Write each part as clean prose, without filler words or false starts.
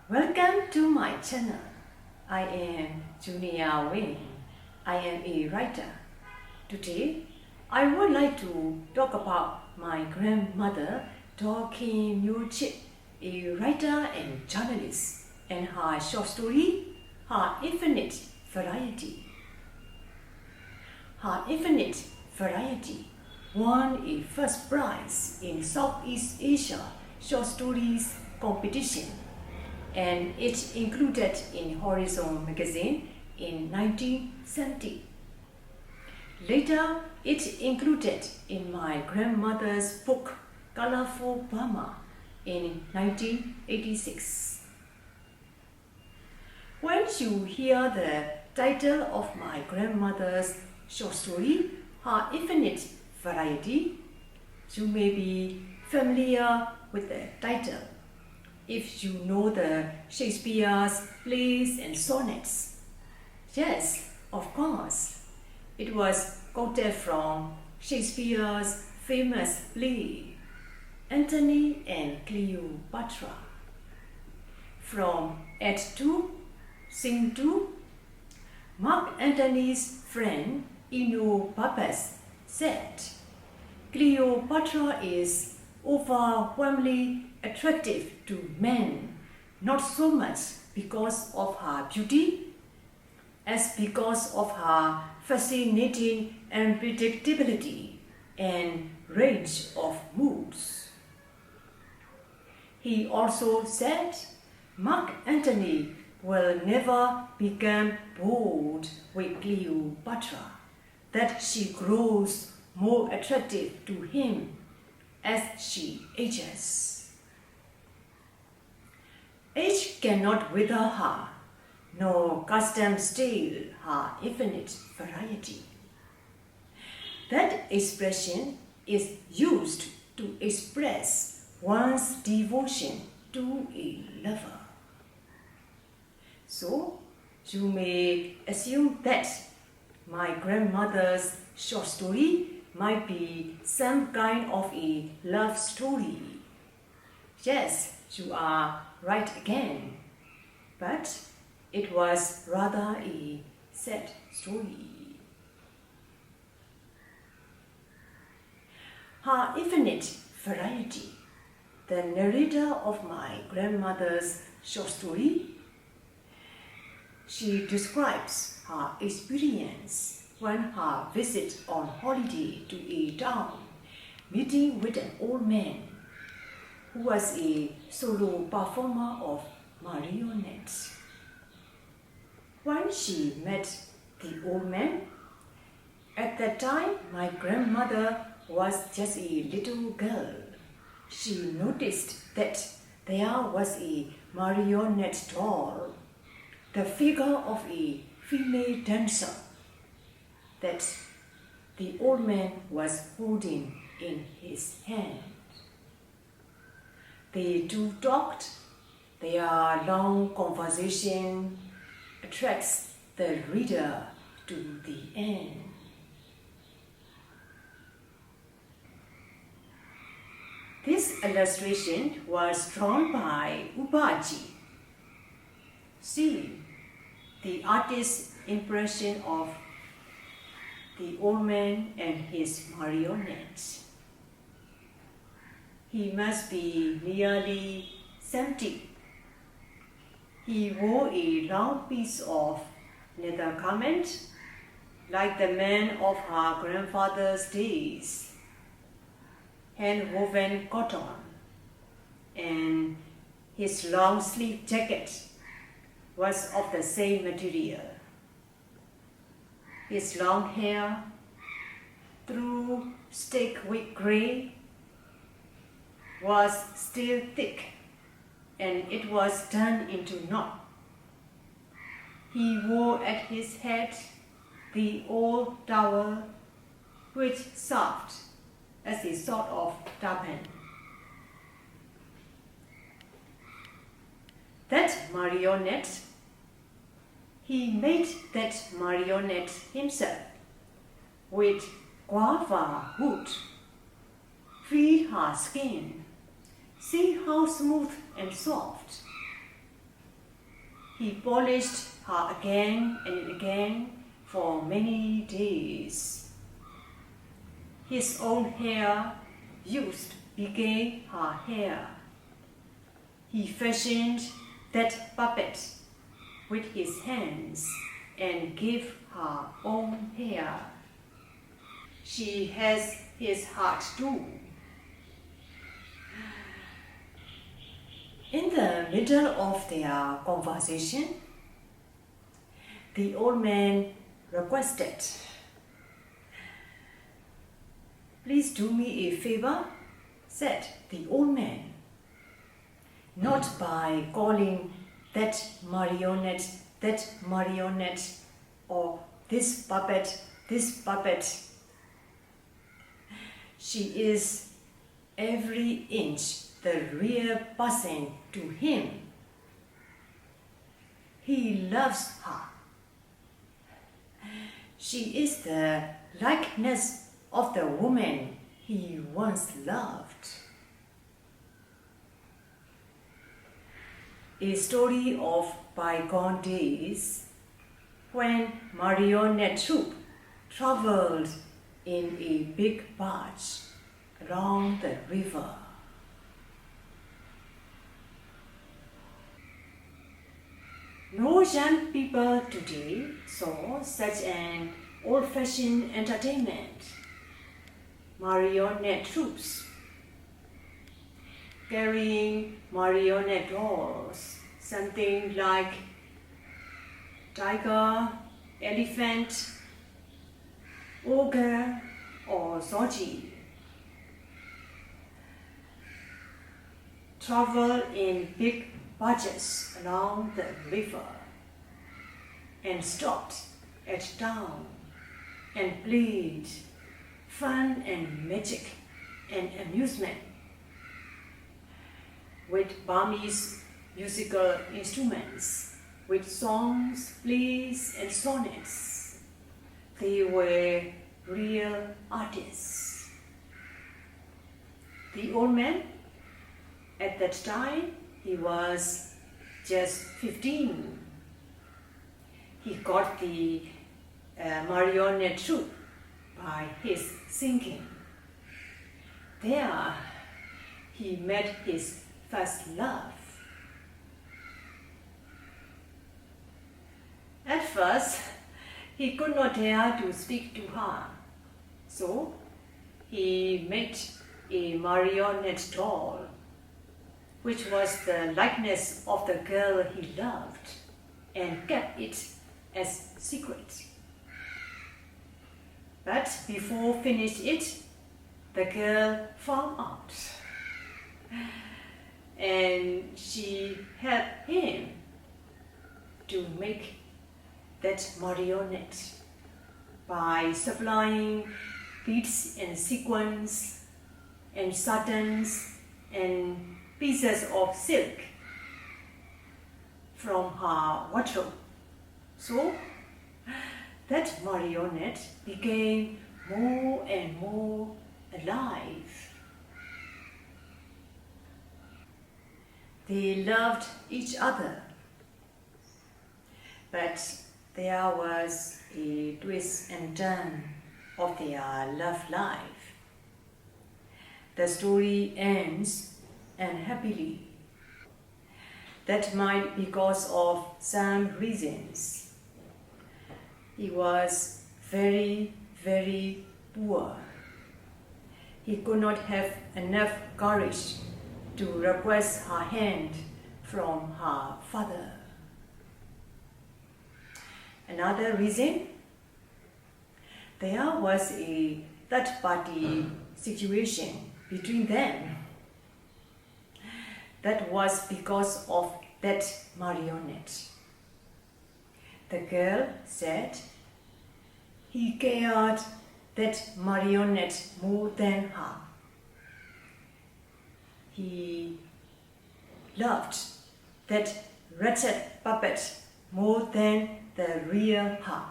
Welcome to my channel. I am Junia Wing. I am a writer. Today, I would like to talk about my grandmother, Khin Myo Chit, a writer and journalist, and her short story, Her Infinite Variety. Her Infinite Variety won a first prize in Southeast Asia Short Stories Competition, and it included in Horizon magazine in 1970. Later, it included in my grandmother's book Colorful Burma in 1986. When you hear the title of my grandmother's short story, Her Infinite Variety, you may be familiar with the title if you know the Shakespeare's plays and sonnets. Yes, of course, it was quoted from Shakespeare's famous play, Antony and Cleopatra. From Act 2, Scene 2, Mark Antony's friend Eno Babas said, Cleopatra is overwhelmingly attractive to men, not so much because of her beauty, as because of her fascinating unpredictability and range of moods. He also said, Mark Antony will never become bored with Cleopatra, that she grows more attractive to him as she ages. Age cannot wither her, nor custom steal her infinite variety. That expression is used to express one's devotion to a lover. So, you may assume that my grandmother's short story might be some kind of a love story. Yes, you are right again. But it was rather a sad story. Her Infinite Variety, the narrator of my grandmother's short story, she describes her experience when her visit on holiday to a town, meeting with an old man who was a solo performer of marionettes. When she met the old man, at that time my grandmother was just a little girl. She noticed that there was a marionette doll, the figure of a female dancer, that the old man was holding in his hand. They two talked. Their long conversation attracts the reader to the end. This illustration was drawn by Ba Kyi. See the artist's impression of the old man and his marionettes. He must be nearly 70. He wore a long piece of leather garment, like the men of her grandfather's days, hand-woven cotton, and his long-sleeved jacket was of the same material. His long hair, through stick with grey, was still thick, and it was turned into knot. He wore at his head the old towel, which served as a sort of turban. That marionette, he made that marionette himself with guava wood. Feel her skin. See how smooth and soft. He polished her again and again for many days. His own hair used became her hair. He fashioned that puppet with his hands and gave her own hair. She has his heart too. In the middle of their conversation, the old man requested, "Please do me a favor," said the old man, "not by calling that marionette, or this puppet. She is every inch the real person to him. He loves her. She is the likeness of the woman he once loved." A story of bygone days, when marionette troupe traveled in a big barge along the river. No young people today saw such an old-fashioned entertainment. Marionette troupes carrying marionette dolls, something like tiger, elephant, ogre, or zoji. Travel in big barges along the river and stopped at town and played fun and magic and amusement with Burmese musical instruments, with songs, plays, and sonnets. They were real artists. The old man, at that time, he was just 15. He got the marionette troupe by his singing. There, he met his first love. At first, he could not dare to speak to her, so he made a marionette doll, which was the likeness of the girl he loved, and kept it as secret. But before finished it, the girl found out, and she helped him to make that marionette by supplying beads and sequins and satins and pieces of silk from her wardrobe. So that marionette became more and more alive. They loved each other, but there was a twist and turn of their love life. The story ends unhappily. That might be because of some reasons. He was very, very poor. He could not have enough courage to request her hand from her father. Another reason, there was a third-party situation between them. That was because of that marionette. The girl said he cared that marionette more than her. He loved that wretched puppet more than the real her.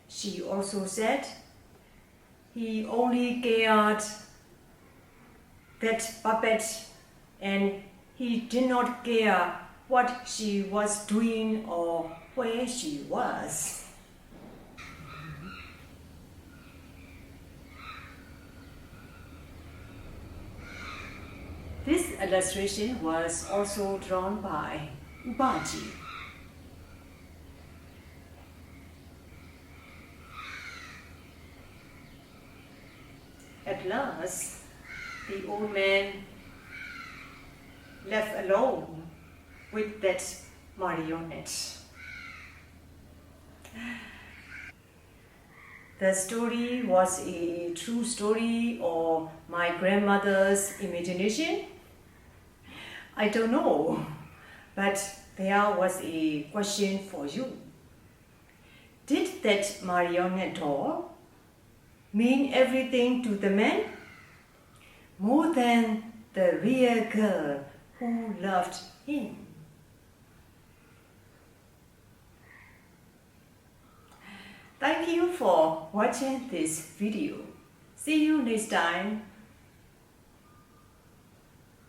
She also said he only cared that puppet and he did not care what she was doing or where she was. This illustration was also drawn by Ba Kyi. At last, the old man left alone with that marionette. The story was a true story or my grandmother's imagination? I don't know, but there was a question for you. Did that marionette doll mean everything to the man? More than the real girl who loved him? Thank you for watching this video. See you next time.